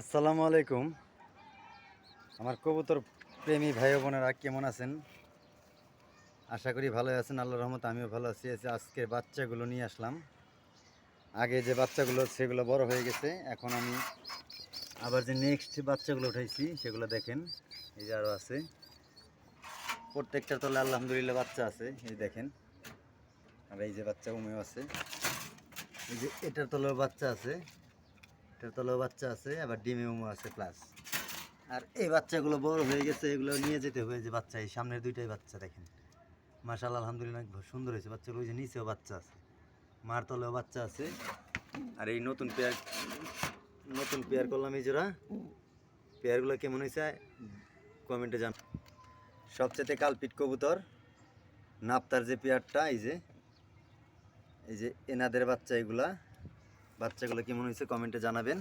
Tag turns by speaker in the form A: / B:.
A: আসসালামু আলাইকুম। আমার কবুতর প্রেমী ভাই বোনেরা কেমন আছেন? আশা করি ভালোই আছেন। আল্লাহর রহমতে আমিও ভালো আছি। আজকে বাচ্চাগুলো নিয়ে আসলাম। আগে যে বাচ্চাগুলো সেগুলো বড় হয়ে গেছে। এখন আমি আবার যে নেক্সট বাচ্চাগুলো উঠাইছি সেগুলো দেখেন। এই যে আরও আছে, প্রত্যেকটার তলে আলহামদুলিল্লাহ বাচ্চা আছে। এই দেখেন, আর এই যে বাচ্চা উমেও আছে। এই যে এটার তলেও বাচ্চা আছে, এটার তলেও বাচ্চা আছে, আবার ডিমে উমো আছে প্লাস। আর এই বাচ্চাগুলো বড় হয়ে গেছে, এগুলো নিয়ে যেতে হবে। যে বাচ্চা, এই সামনের দুইটাই বাচ্চা দেখেন, মাশাআল্লাহ আলহামদুলিল্লাহ সুন্দর হয়েছে বাচ্চাগুলো। ওই যে নিচেও বাচ্চা আছে, মার তলেও বাচ্চা আছে। আর এই নতুন পেয়ার করলাম এই জোড়া। পেয়ারগুলো কেমন হয়েছে কমেন্টে জান। সবচেয়ে কালপিট কবুতর নাপতার যে পেয়ারটা, এই যে এনাদের বাচ্চা, এগুলা বাচ্চাগুলো কেমন হয়েছে কমেন্টে জানাবেন।